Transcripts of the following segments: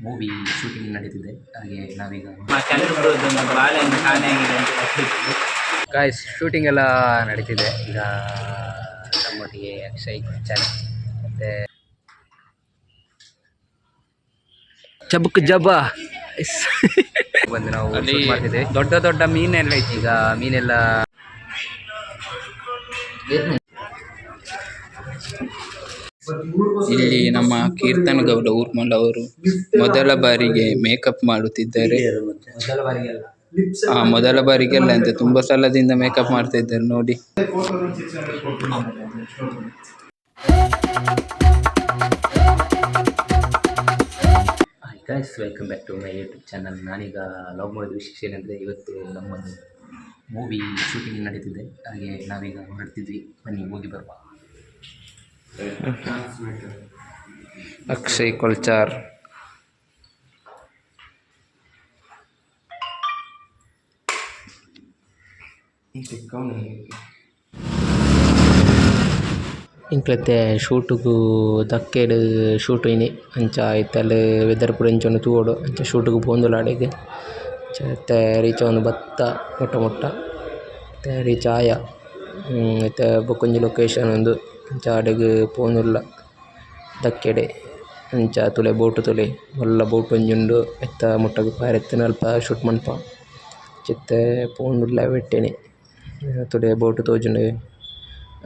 Movie shooting ನಡೀತಿದೆ. ಹಾಗೆ ನಾವೀಗ ಗಾಯ್ಸ್ ಶೂಟಿಂಗ್ ಎಲ್ಲ ನಡೀತಿದೆ. ಈಗ ನಮ್ಮೊಟ್ಟಿಗೆ ಅಕ್ಷಯ್ ಚಾನ್ ಮತ್ತು ಚಬುಕ್ ಜಬ ಬಂದು ನಾವು ಶೂಟ್ ಮಾಡ್ತಿದ್ದೇವೆ. ದೊಡ್ಡ ದೊಡ್ಡ ಮೀನೆಲ್ಲ ಐತಿ. ಈಗ ಮೀನೆಲ್ಲ ಇಲ್ಲಿ ನಮ್ಮ ಕೀರ್ತನ್ ಗೌಡ ಊರ್ಮಲ್ ಅವರು ಮೊದಲ ಬಾರಿಗೆ ಮೇಕಪ್ ಮಾಡುತ್ತಿದ್ದಾರೆ. ಮೊದಲ ಬಾರಿಗೆಲ್ಲ ಅಂತ ತುಂಬಾ ಸಲದಿಂದ ಮೇಕಪ್ ಮಾಡ್ತಾ ಇದ್ದಾರೆ ನೋಡಿ. Guys welcome back to my YouTube channel. ನಾನೀಗ ಲವ್ ಮಾಡೋದು ವಿಶೇಷ ಏನಂದರೆ ಇವತ್ತು ನಮ್ಮದು ಮೂವಿ ಶೂಟಿಂಗ್ ನಡೀತಿದೆ. ಹಾಗೆ ನಾವೀಗ ಹೊರಡ್ತಿದ್ವಿ. ಬನ್ನಿ ಹೋಗಿ ಬರುವ. ಅಕ್ಷಯ್ ಕೊಲ್ಚಾರ್ ಇಂಕ್ಲತ್ತೆ ಶೂಟುಗು ದಕ್ಕೆಡ್ ಶೂಟು ಇನಿ ಅಂಚ ಇತ್ತಲ್ ವೆದರ್ ಪೂರ ಇಂಚೊಂದು ತೂವೋಡು ಅಂಚ ಶೂಟುಗು ಪೋಂದುಲಾಡೆಗ್ ಮತ್ತೆ ರೀಚ ಒಂದು ಬತ್ತ ಮೊಟ್ಟ ಮೊಟ್ಟ ಮತ್ತೆ ರೀಚ ಆಯ ಇತ್ತೆ ಬೊಕೊಂಜಿ ಲೊಕೇಶನ್ ಒಂದು ಅಂಚ ಆಡೆಗ್ ಪೋಂದುಲ್ಲ ದಕ್ಕೆಡೆ ಅಂಚ ತುಲೆ ಬೋಟು ತುಲೆ ಮಲ್ಲ ಬೋಟು ಒಂಜುಂಡು ಎತ್ತ ಮುಟ್ಟಗ್ ಪಾರೆತ್ತಿನ ಅಲ್ಪ ಶೂಟ್ ಮನ್ಪ ಚಿತ್ತೆ ಪೋಂದುಲ್ಲ ಬೆಟ್ಟೆನೆ ತುಲೆ ಬೋಟು ತೋಜುಂಡು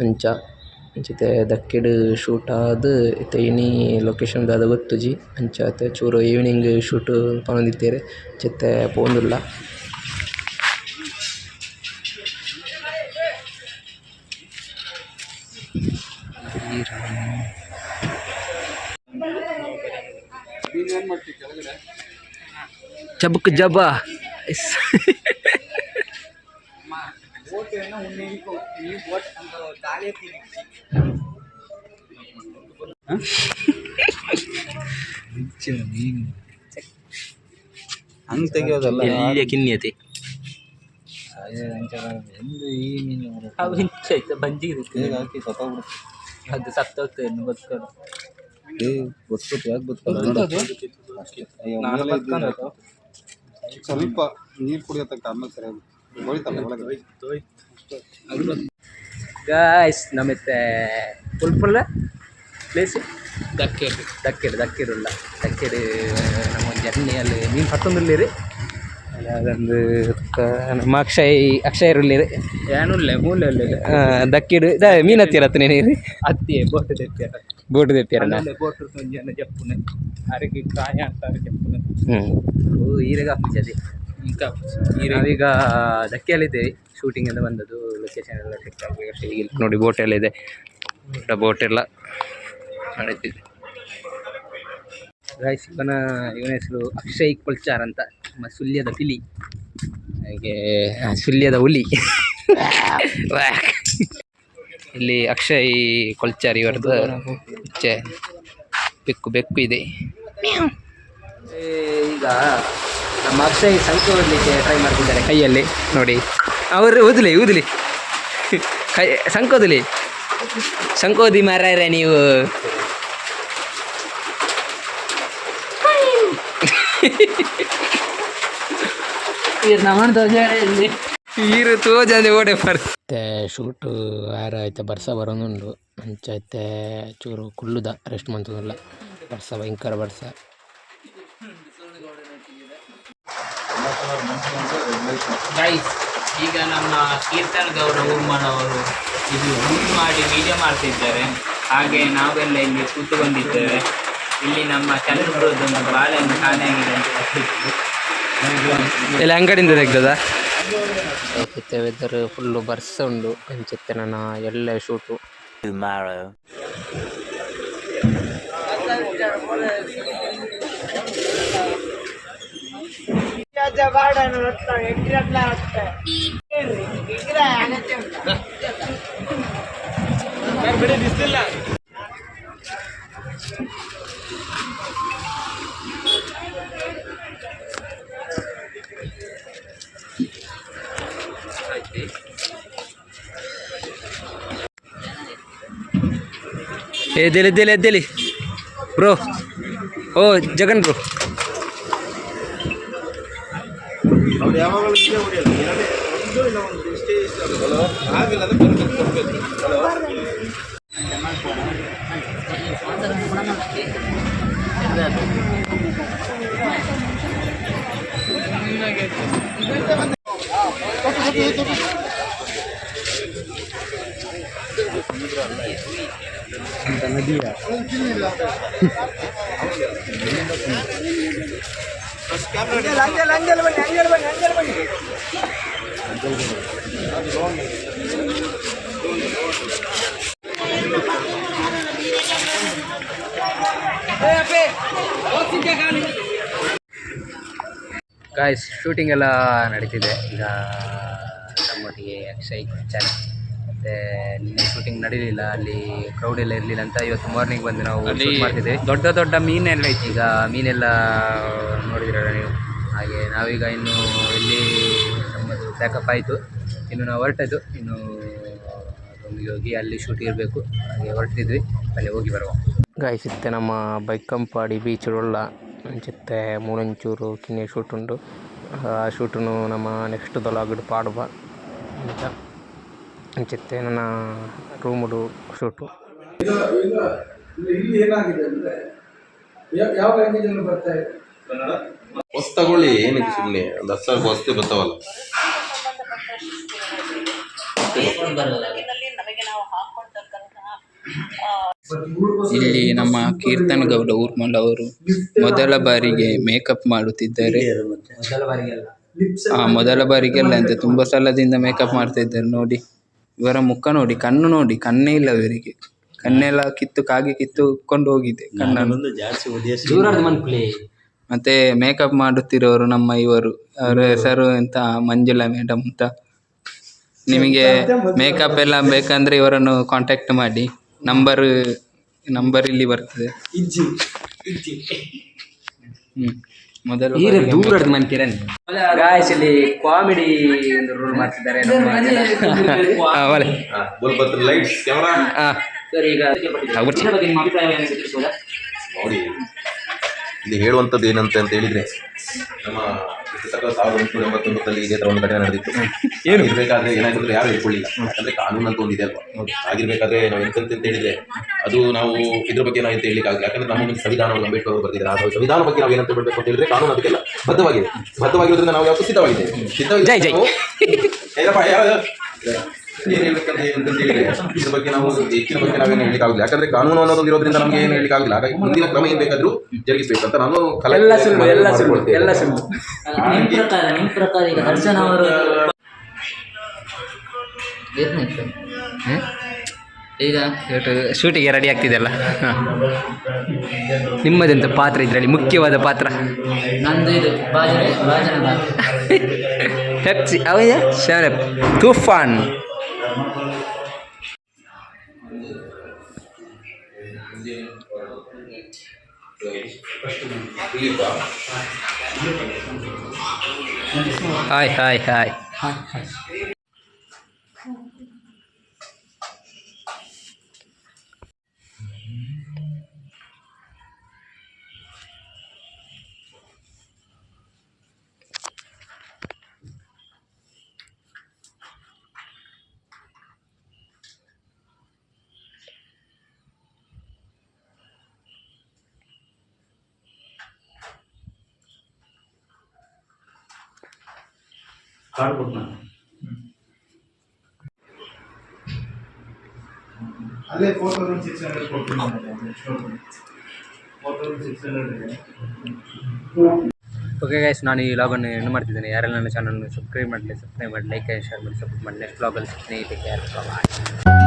ಅಂಚ ಅಂಚಿತ್ತೆ ದಕ್ಕೆಡ್ ಶೂಟ್ ಆದ್ ಇತ್ತೆ ಇನಿ ಲೊಕೇಶನ್ ದಾದ ಗೊತ್ತುಜಿ ಅಂಚ ಅತ್ತೆ ಚೂರು ಈವ್ನಿಂಗ್ ಶೂಟ್ ಪನೊಂದಿತ್ತೆರ್ ಚಿತ್ತೆ ಪೋಂದುಲ್ಲ. ಚಬುಕ್ ಜಬ ಹಂಗೆ ತೆಗಿಯೋದಲ್ಲ ಎಲ್ಲಿಯ ಕಿನ್ಯತೆ ಬಂಜಿ ಅದು ಸತ್ತೋಗ್ತದೆ ಬದುಕೋದು ಸ್ವಲ್ಪ ನೀರು ಕುಡಿಯೋತಕ್ಕ ಆಮೇಲೆ ಸರಿಯಾಗಿ ಗಾಯ್ಸ್ ನಮ್ಮತ್ತೆ ಪುಲ್ಪುಲ್ಲ ಪ್ಲೇಸ್ ದಕ್ಕೆಡುಲ್ಲ ನಮ್ಮ ಜರ್ನಿಯಲ್ಲಿ ಮೀನು ಪತ್ತೊಂದುಲ್ಲೇರಿ ಅದೊಂದು ನಮ್ಮ ಅಕ್ಷಯರುಳ್ಳೇರಿ ಏನುಲ್ಲ ಮೂಲೆ ದಕ್ಕೆಡು ಮೀನು ಹತ್ತಿರ ನೀರು ಹತ್ತಿ ಬೋಟ್ ತೆಪ್ಪಾರ ಬೋಟ್ ಜಪ್ಪುನೆ ಅರಗಿ ಕಾಯ ಅಂತಾರೆ ಜಪ್ಪುನೆ ಈರೆಗ ಹಾಕಿದೆ. ನಾವೀಗ ಧಕ್ಕೆಯಲ್ಲಿದ್ದೇವೆ. ಶೂಟಿಂಗ್ ಅಂತ ಬಂದದ್ದು ಲೊಕೇಶನ್ ಎಲ್ಲ ಚೆಕ್ ಆಗಿ ಅಷ್ಟೇ. ಈಗ ನೋಡಿ ಬೋಟ್ ಎಲ್ಲ ಇದೆ, ದೊಡ್ಡ ಬೋಟ್ ಎಲ್ಲ ನಡೀತಿದೆ. ಗೈಸ್ ಇವನ ಹೆಸರು ಅಕ್ಷಯ್ ಕೊಲ್ಚಾರ್ ಅಂತ. ನಮ್ಮ ಸುಳ್ಯದ ಪಿಲಿ ಹಾಗೆ ಸುಳ್ಯದ ಹುಲಿ ಇಲ್ಲಿ ಅಕ್ಷಯ್ ಕೊಲ್ಚಾರ್ ಇವರದ್ದು ಬೆಕ್ಕು ಇದೆ. ಈಗ ನಮ್ಮ ಅಕ್ಷಯ್ ಸಂಖ್ಯೆ ಓದಲಿಕ್ಕೆ ಟ್ರೈ ಮಾಡ್ತಿದ್ದಾರೆ ಕೈಯಲ್ಲಿ ನೋಡಿ. ಅವರು ಊದಲಿ ಕೈ ಸಂಕೋದಿ ಮಾರಾಯರೆ ನೀವು. ಈರು ತೋಜಾದೆ ಓಡೆ ಬರ್ತೆ ಶೂಟು ಯಾರ ಆಯ್ತಾ ಬರ್ಸ ಬರೋನುಂಡು ಅಂಚ ಐತೆ ಚೂರು ಕುಲ್ಲುದ ರೆಸ್ಟ್ ಮಂತದಲ್ಲ ಬರ್ಸ ಭಯಂಕರ ಬರ್ಸ. ಈಗ ನಮ್ಮ ಕೀರ್ತನ್ ಗೌಡ ಊರ್ಮಲ್ ಅವರು ಇದು ಯೂಸ್ ಮಾಡಿ ವಿಡಿಯೋ ಮಾಡ್ತಿದ್ದಾರೆ. ಹಾಗೆ ನಾವೆಲ್ಲ ಇಲ್ಲಿ ಕೂತ್ಕೊಂಡಿದ್ದೇವೆ. ಇಲ್ಲಿ ನಮ್ಮ ಚಂದ್ರಪುರದೊಂದು ಬಾಳೆಹಣ್ಣು ಕಾಣೆಯಾಗಿದೆ ಅಂತ ಎಲ್ಲ ಅಂಗಡಿಯಿಂದ ತೆಗ್ದದ. ವೆದರ್ ಫುಲ್ಲು ಬರ್ಸ ಉಂಡು ಅಂಚೆತ್ತೆ ನನ್ನ ಎಲ್ಲ ಶೂಟು. ಎದ್ದೇಲಿ ಬ್ರೋ. ಓ ಜಗನ್ ಬ್ರೋ ಅವ್ರು ಯಾವಾಗಲೂ ಇಷ್ಟೇ ಹೊಡೆಯೋದು ಎರಡೇ ಒಂದು ಇಲ್ಲ ಒಂದು ಇಷ್ಟೇ ಆಗಿಲ್ಲ ಅಂದರೆ ಕೊಡಬೇಕು. ನದಿಯ ಗಾಯ್ಸ್ ಶೂಟಿಂಗ್ ಎಲ್ಲ ನಡೀತಿದೆ ಈಗ ನಮ್ಮೊಟ್ಟಿಗೆ ಅಕ್ಷಯ್ ಚಾನೆ ಮತ್ತು ನಿನ್ನೆ ಶೂಟಿಂಗ್ ನಡೀಲಿಲ್ಲ, ಅಲ್ಲಿ ಕ್ರೌಡ್ ಎಲ್ಲ ಇರಲಿಲ್ಲ ಅಂತ ಇವತ್ತು ಮಾರ್ನಿಂಗ್ ಬಂದು ನಾವು ಶೂಟ್ ಮಾಡ್ತಿದ್ವಿ. ದೊಡ್ಡ ದೊಡ್ಡ ಮೀನೆಲ್ಲ ಇತ್ತು, ಈಗ ಮೀನೆಲ್ಲ ನೋಡಿದಿರಲ್ಲ ನೀವು. ಹಾಗೆ ನಾವೀಗ ಇನ್ನು ಇಲ್ಲಿ ನಮ್ಮದು ಪ್ಯಾಕಪ್ ಆಯಿತು, ಇನ್ನು ನಾವು ಹೊರಟದ್ದು, ಇನ್ನು ರೂಮಿಗೆ ಹೋಗಿ ಅಲ್ಲಿ ಶೂಟ್ ಇರಬೇಕು, ಹಾಗೆ ಹೊರಟಿದ್ವಿ, ಅಲ್ಲಿ ಹೋಗಿ ಬರುವ. ಗಾಯ್ಸ್ ಇತ್ತೆ ನಮ್ಮ ಬೈಕಂಪಾಡಿ ಬೀಚ್ ಉಳ್ಳ ಅಂಚಿತ್ತೆ ಮೂಳಂಚೂರು ಕಿನ್ನೆ ಶೂಟ್ ಉಂಟು. ಆ ಶೂಟನ್ನು ನಮ್ಮ ನೆಕ್ಸ್ಟ್ ದೊಲಾಗಡು ಪಾಡುವ ಅಂತ ಅಂಚಿತ್ತೆ ನನ್ನ ರೂಮುಡು ಶೂಟು. ಇಲ್ಲಿ ಏನಾಗಿದೆ ಅಂದರೆ ಯಾವ ಲ್ಯಾಂಗ್ವೇಜಲ್ಲಿ ಬರ್ತಾ ಇದೆ ಹೊಸ ತಗೊಳ್ಳಿ, ಏನಕ್ಕೆ ಸುಮ್ಮನೆ ಒಂದು 10 ಸಾವಿರ ಹೊಸ್ತೇ ಬರ್ತಾವಲ್ಲ. ಇಲ್ಲಿ ನಮ್ಮ ಕೀರ್ತನ್ ಗೌಡ ಊರ್ಮಲ್ ಅವರು ಮೊದಲ ಬಾರಿಗೆ ಮೇಕಪ್ ಮಾಡುತ್ತಿದ್ದಾರೆ. ಮೊದಲ ಬಾರಿಗೆಲ್ಲ ಅಂತ ತುಂಬಾ ಸಲದಿಂದ ಮೇಕಪ್ ಮಾಡ್ತಾ ಇದ್ದಾರೆ. ನೋಡಿ ಇವರ ಮುಖ ನೋಡಿ, ಕಣ್ಣು ನೋಡಿ, ಕಣ್ಣೇ ಇಲ್ಲ ಇವರಿಗೆ, ಕಣ್ಣೆಲ್ಲ ಕಿತ್ತುಕೊಂಡು ಹೋಗಿದೆ ಕಣ್ಣನ್ನು. ಮತ್ತೆ ಮೇಕಪ್ ಮಾಡುತ್ತಿರೋರು ನಮ್ಮ ಇವರು, ಅವರ ಹೆಸರು ಎಂತ ಮಂಜುಳಾ ಮೇಡಮ್ ಅಂತ. ನಿಮಗೆ ಮೇಕಪ್ ಎಲ್ಲ ಬೇಕಂದ್ರೆ ಇವರನ್ನು ಕಾಂಟ್ಯಾಕ್ಟ್ ಮಾಡಿ, ನಂಬರ್ ಇಲ್ಲಿ ಬರ್ತದೆ. ಮೊದಲು ಗಾಯ್ಸ್ ಇಲ್ಲಿ ಕಾಮಿಡಿ ರೋಲ್ ಮಾಡ್ತಿದ್ದಾರೆ. ನೋಡಿ ಇಲ್ಲಿ ಹೇಳುವಂಥದ್ದು ಏನಂತ ಹೇಳಿದ್ರೆ, ನಮ್ಮ 1989 ಇದೇ ಥರ ಒಂದು ಘಟನೆ ನಡೆದಿತ್ತು. ಏನು ಇರಬೇಕಾದ್ರೆ ಏನಾಗಿದ್ರೆ ಯಾರು ಹೇಳ್ಕೊಳ್ಳಿಲ್ಲ, ಯಾಕಂದ್ರೆ ಕಾನೂನು ಅಂತ ಒಂದಿದೆ ಅಲ್ವಾ. ಆಗಿರ್ಬೇಕಾದ್ರೆ ನಾವು ಎಂತಂತ ಹೇಳಿದ್ರೆ ಅದು ನಾವು ಇದ್ರ ಬಗ್ಗೆ ನಾವು ಎಂತ ಹೇಳಿಕ್ಕಾಗಲ್ಲ, ಯಾಕಂದ್ರೆ ನಮ್ಮೊಂದು ಸಂವಿಧಾನವನ್ನು ಅಂಬೇಡ್ಕರ್ ಅವರು ಬರ್ತಿದ್ದಾರೆ. ಆ ಸಂವಿಧಾನ ಬಗ್ಗೆ ನಾವು ಏನಂತ ಹೇಳಬೇಕು ಅಂತ ಹೇಳಿದ್ರೆ ಕಾನೂನು ಅದಕ್ಕೆಲ್ಲ ಬದ್ಧವಾಗಿರೋದ್ರಿಂದ ನಾವು ಯಾವತ್ತೂ ಸಿದ್ಧವಾಗಿದ್ದೇವೆ. ಏನು ಹೇಳ್ಬೇಕಂತ ಹೇಳಿದ್ರೆ ಇದ್ರ ಬಗ್ಗೆ ನಾವು ಹೆಚ್ಚಿನ ಬಗ್ಗೆ ನಾವೇನು ಹೇಳಿಕ್ಕಾಗಲ್ಲ, ಯಾಕಂದ್ರೆ ಕಾನೂನು ಅನ್ನೋದು ಇರೋದ್ರಿಂದ ನಮ್ಗೆ ಏನು ಹೇಳಿಕ್ಕಾಗಲ್ಲ. ಹಾಗಾಗಿ ಮುಂದಿನ ಕ್ರಮ ಏನ್ ಬೇಕಾದ್ರೂ ಜರುಗಿಸಬೇಕಂತ ನಾನು ನಿಮ್ಮ ಪ್ರಕಾರ ಈಗ ದರ್ಶನ್ ಅವರು ಈಗ ಶೂಟಿಗೆ ರೆಡಿ ಆಗ್ತಿದೆಯಲ್ಲ, ನಿಮ್ಮದೆಂತ ಪಾತ್ರ ಇದರಲ್ಲಿ ಮುಖ್ಯವಾದ ಪಾತ್ರ? ನಂದು ಇದು ಭಾಜನ ಪೆಪ್ಸಿ ಅವೇ ತುಫಾನ್. Hi hi hi. ಅಲ್ಲೇ 4600 ಕೊಡ್ತೀನಿ. 4600 ಓಕೆ ಗೈಸ್, ನಾನು ಈ ವ್ಲಾಗನ್ನು ಏನು ಮಾಡ್ತಿದ್ದೇನೆ. ಯಾರೆಲ್ಲ ನನ್ನ ಚಾನಲ್ನ ಸಬ್ಸ್ಕ್ರೈಬ್ ಮಾಡಿ, ಲೈಕ್ ಆ್ಯಂಡ್ ಶೇರ್ ಮಾಡಿ, ಸಪೋರ್ಟ್ ಮಾಡಿ. ನೆಕ್ಸ್ಟ್ ವ್ಲಾಗಲ್ಲಿ ಸಿಗ್ತೀನಿ. ಟೇಕ್ ಕೇರ್, ಬಾಯ್.